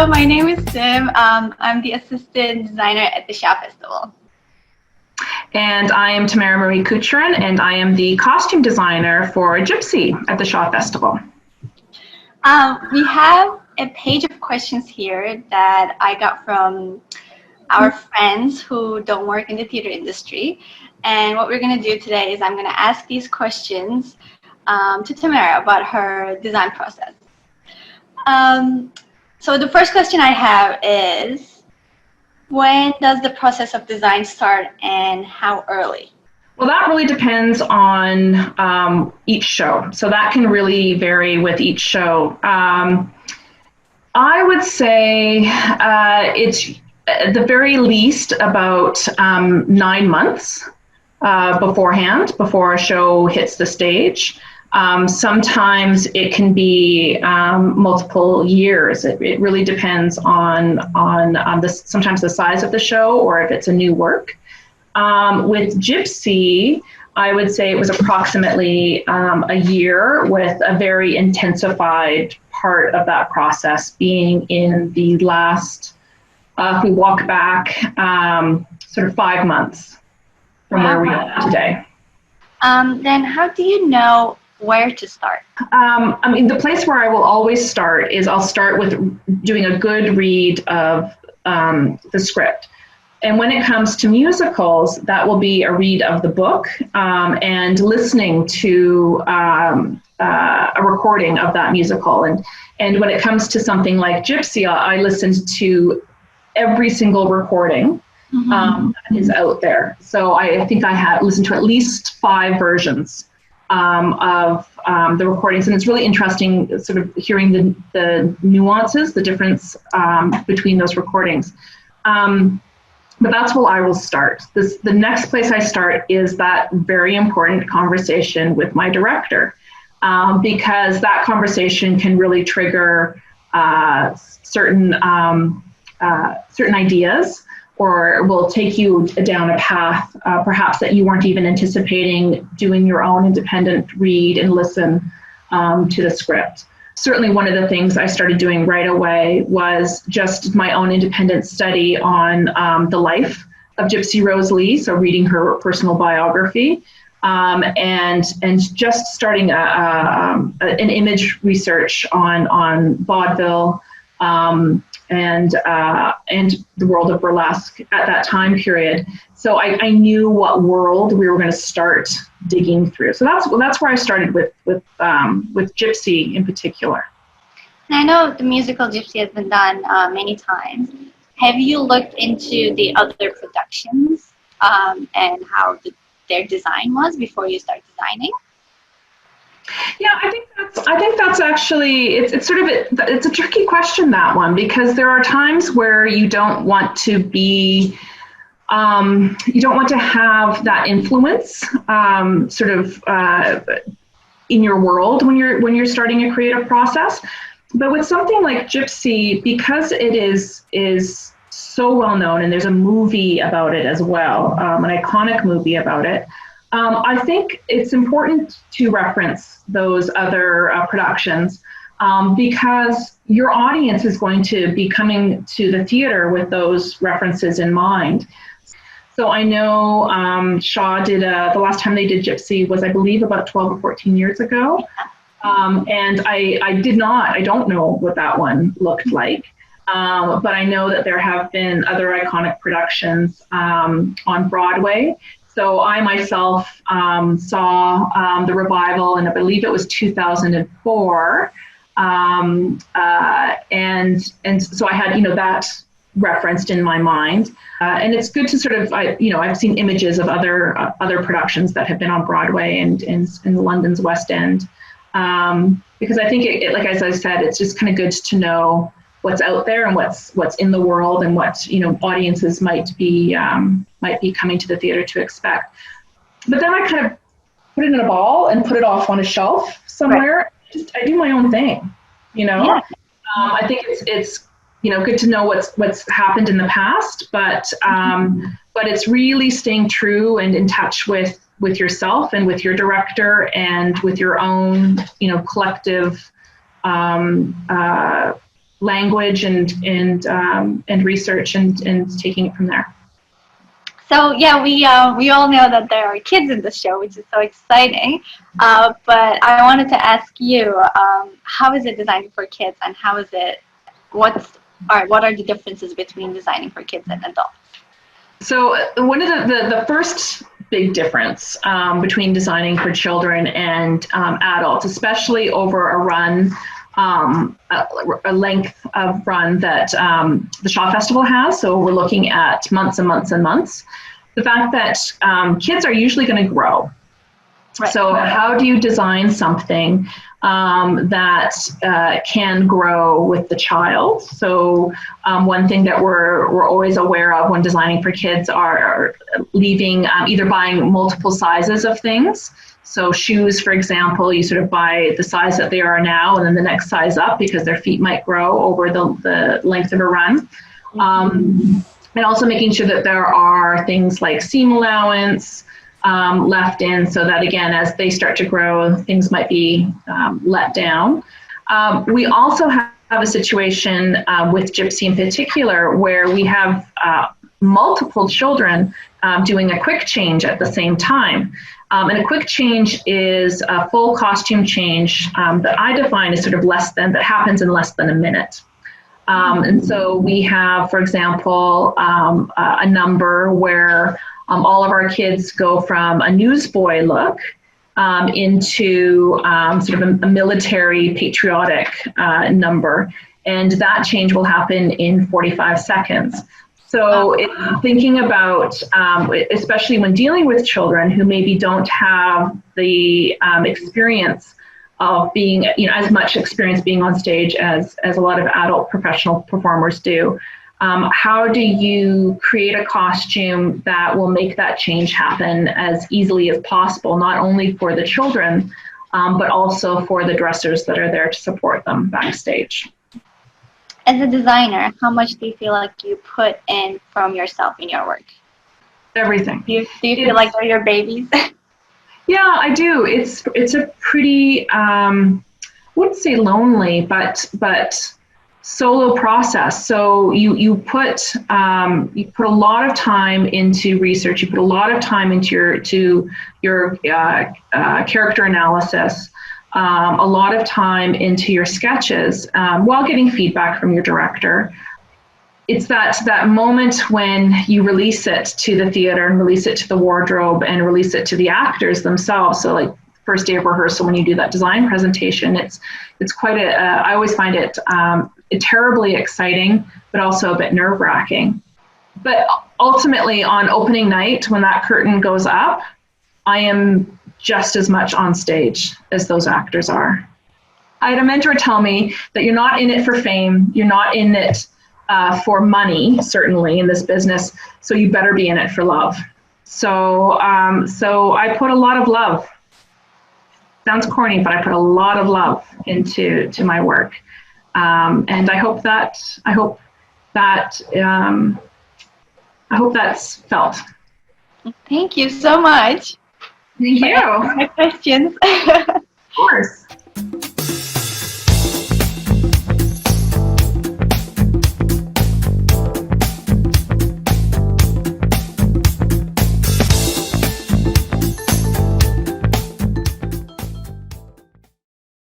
my name is Sim. I'm the assistant designer at the Shaw Festival. And I am Tamara Marie Kucheran, and I am the costume designer for GYPSY at the Shaw Festival. We have a page of questions here that I got from our friends who don't work in the theater industry. And what we're going to do today is I'm going to ask these questions to Tamara about her design process. So the first question I have is, when does the process of design start and how early? Well, that really depends on each show. So that can really vary with each show. I would say it's at the very least about 9 months beforehand, before a show hits the stage. Sometimes it can be multiple years. It really depends on sometimes the size of the show or if it's a new work. With GYPSY, I would say it was approximately a year, with a very intensified part of that process being in the last, if we walk back, sort of 5 months from where we are today. Then how do you know where to start? I mean, the place where I will always start is I'll start with doing a good read of the script. And when it comes to musicals, that will be a read of the book and listening to a recording of that musical. And when it comes to something like GYPSY, I listened to every single recording that is out there. So I think I had listened to at least 5 versions of the recordings, and it's really interesting sort of hearing the nuances, the difference between those recordings. But that's where I will start. The next place I start is that very important conversation with my director, because that conversation can really trigger certain ideas, or will take you down a path perhaps that you weren't even anticipating, doing your own independent read and listen to the script. Certainly one of the things I started doing right away was just my own independent study on the life of GYPSY Rose Lee, so reading her personal biography, and just starting an image research on vaudeville, and the world of burlesque at that time period. So I knew what world we were going to start digging through. So that's where I started with GYPSY in particular. And I know the musical GYPSY has been done many times. Have you looked into the other productions and how their design was before you start designing? Yeah, I think that's actually it's a tricky question, that one, because there are times where you don't want to be you don't want to have that influence in your world when you're starting a creative process. But with something like GYPSY, because it is so well known, and there's a movie about it as well, an iconic movie about it. I think it's important to reference those other productions because your audience is going to be coming to the theater with those references in mind. So I know Shaw did the last time they did GYPSY was, I believe, about 12 or 14 years ago. And I don't know what that one looked like. But I know that there have been other iconic productions on Broadway. So I myself saw the revival, and I believe it was 2004, and so I had that referenced in my mind, and it's good to sort of I've seen images of other productions that have been on Broadway and in London's West End, because I think it, like as I said, it's just kind of good to know what's out there and what's in the world, and what audiences might be coming to the theater to expect. But then I kind of put it in a ball and put it off on a shelf somewhere. Right. I do my own thing, Yeah. I think it's good to know what's happened in the past, but it's really staying true and in touch with yourself and with your director and with your own collective language and research and taking it from there. So yeah, we all know that there are kids in the show, which is so exciting. But I wanted to ask you, how is it designed for kids, and what are the differences between designing for kids and adults? So one of the first big difference between designing for children and adults, especially over a run, a length of run that the Shaw Festival has. So we're looking at months and months and months. The fact that kids are usually going to grow. Right. So how do you design something that can grow with the child? So one thing that we're always aware of when designing for kids are leaving, either buying multiple sizes of things. So shoes, for example, you sort of buy the size that they are now and then the next size up because their feet might grow over the length of a run. And also making sure that there are things like seam allowance left in so that, again, as they start to grow, things might be let down. We also have a situation with GYPSY in particular where we have multiple children doing a quick change at the same time. And a quick change is a full costume change that I define as sort of that happens in less than a minute. And so we have, for example, a number where all of our kids go from a newsboy look into sort of a military patriotic number. And that change will happen in 45 seconds. So thinking about, especially when dealing with children who maybe don't have the experience of being, as much experience being on stage as a lot of adult professional performers do, how do you create a costume that will make that change happen as easily as possible, not only for the children, but also for the dressers that are there to support them backstage? As a designer, how much do you feel like you put in from yourself in your work? Everything. Do you feel like they're your babies? Yeah, I do. It's a pretty, I wouldn't say lonely, but solo process. So you put a lot of time into research. You put a lot of time into your character analysis. A lot of time into your sketches while getting feedback from your director. It's that moment when you release it to the theater and release it to the wardrobe and release it to the actors themselves. So like first day of rehearsal, when you do that design presentation, it's quite I always find it terribly exciting, but also a bit nerve-wracking. But ultimately on opening night, when that curtain goes up, I am just as much on stage as those actors are. I had a mentor tell me that you're not in it for fame, you're not in it for money, certainly in this business, so you better be in it for love. So I put a lot of love. Sounds corny, but I put a lot of love into my work, and I hope that's felt. Thank you so much. Thank you. My questions. Of course.